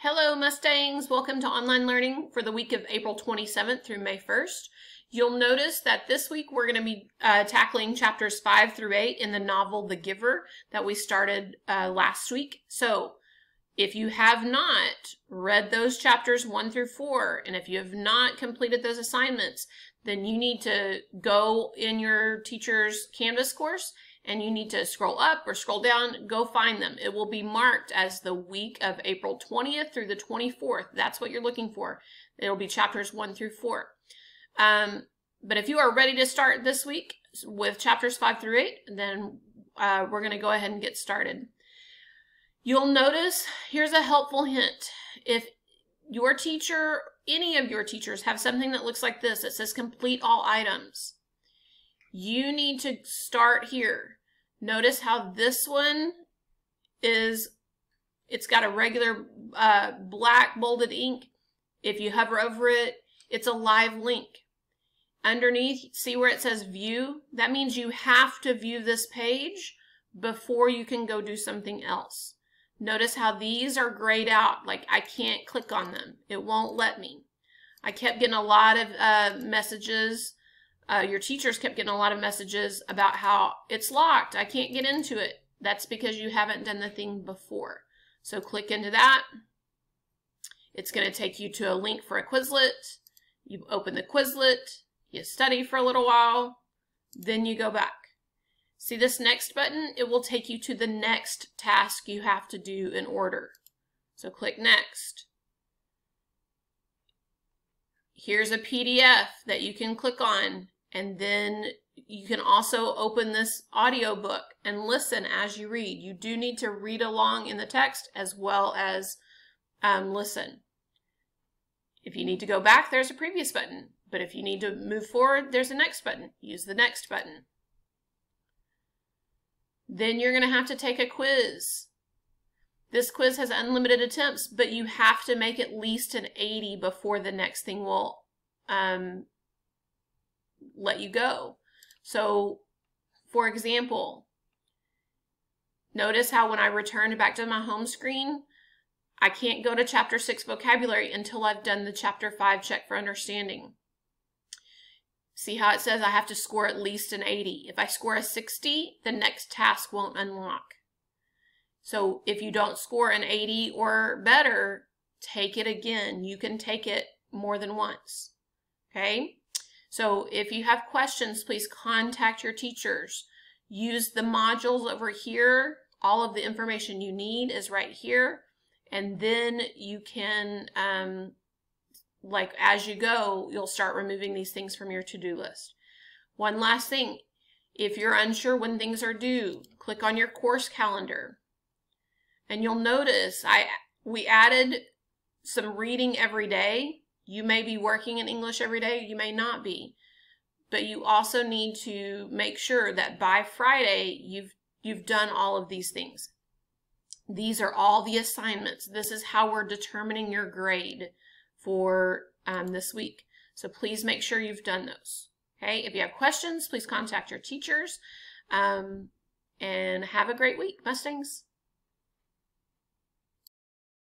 Hello Mustangs, welcome to online learning for the week of April 27th through May 1st. You'll notice that this week we're going to be tackling chapters 5 through 8 in the novel The Giver that we started last week. So if you have not read those chapters 1 through 4, and if you have not completed those assignments, then you need to go in your teacher's Canvas course and you need to scroll up or scroll down, go find them. It will be marked as the week of April 20th through the 24th. That's what you're looking for. It'll be chapters 1 through 4. But if you are ready to start this week with chapters 5 through 8, then we're going to go ahead and get started. You'll notice, here's a helpful hint. If your teacher, any of your teachers have something that looks like this, it says complete all items. You need to start here. Notice how this one is, it's got a regular black bolded ink. If you hover over it, it's a live link. Underneath, see where it says view? That means you have to view this page before you can go do something else. Notice how these are grayed out, like I can't click on them. It won't let me. I kept getting a lot of messages. Your teachers kept getting a lot of messages about how it's locked. I can't get into it. That's because you haven't done the thing before. So click into that. It's going to take you to a link for a Quizlet. You open the Quizlet. You study for a little while. Then you go back. See this next button? It will take you to the next task you have to do in order. So click Next. Here's a PDF that you can click on. And then you can also open this audiobook and listen as you read. You do need to read along in the text as well as listen. If you need to go back, there's a previous button. But if you need to move forward, there's a next button. Use the next button. Then you're going to have to take a quiz. This quiz has unlimited attempts, but you have to make at least an 80 before the next thing will let you go. So, for example, notice how when I return back to my home screen, I can't go to chapter 6 vocabulary until I've done the chapter 5 check for understanding. See how it says I have to score at least an 80. If I score a 60, the next task won't unlock. So if you don't score an 80 or better, take it again. You can take it more than once. Okay? So if you have questions, please contact your teachers. Use the modules over here. All of the information you need is right here. And then you can, like as you go, you'll start removing these things from your to-do list. One last thing. If you're unsure when things are due, click on your course calendar. And you'll notice we added some reading every day. You may be working in English every day, you may not be. But you also need to make sure that by Friday you've done all of these things. These are all the assignments. This is how we're determining your grade for this week. So please make sure you've done those. Okay, if you have questions, please contact your teachers. And have a great week, Mustangs.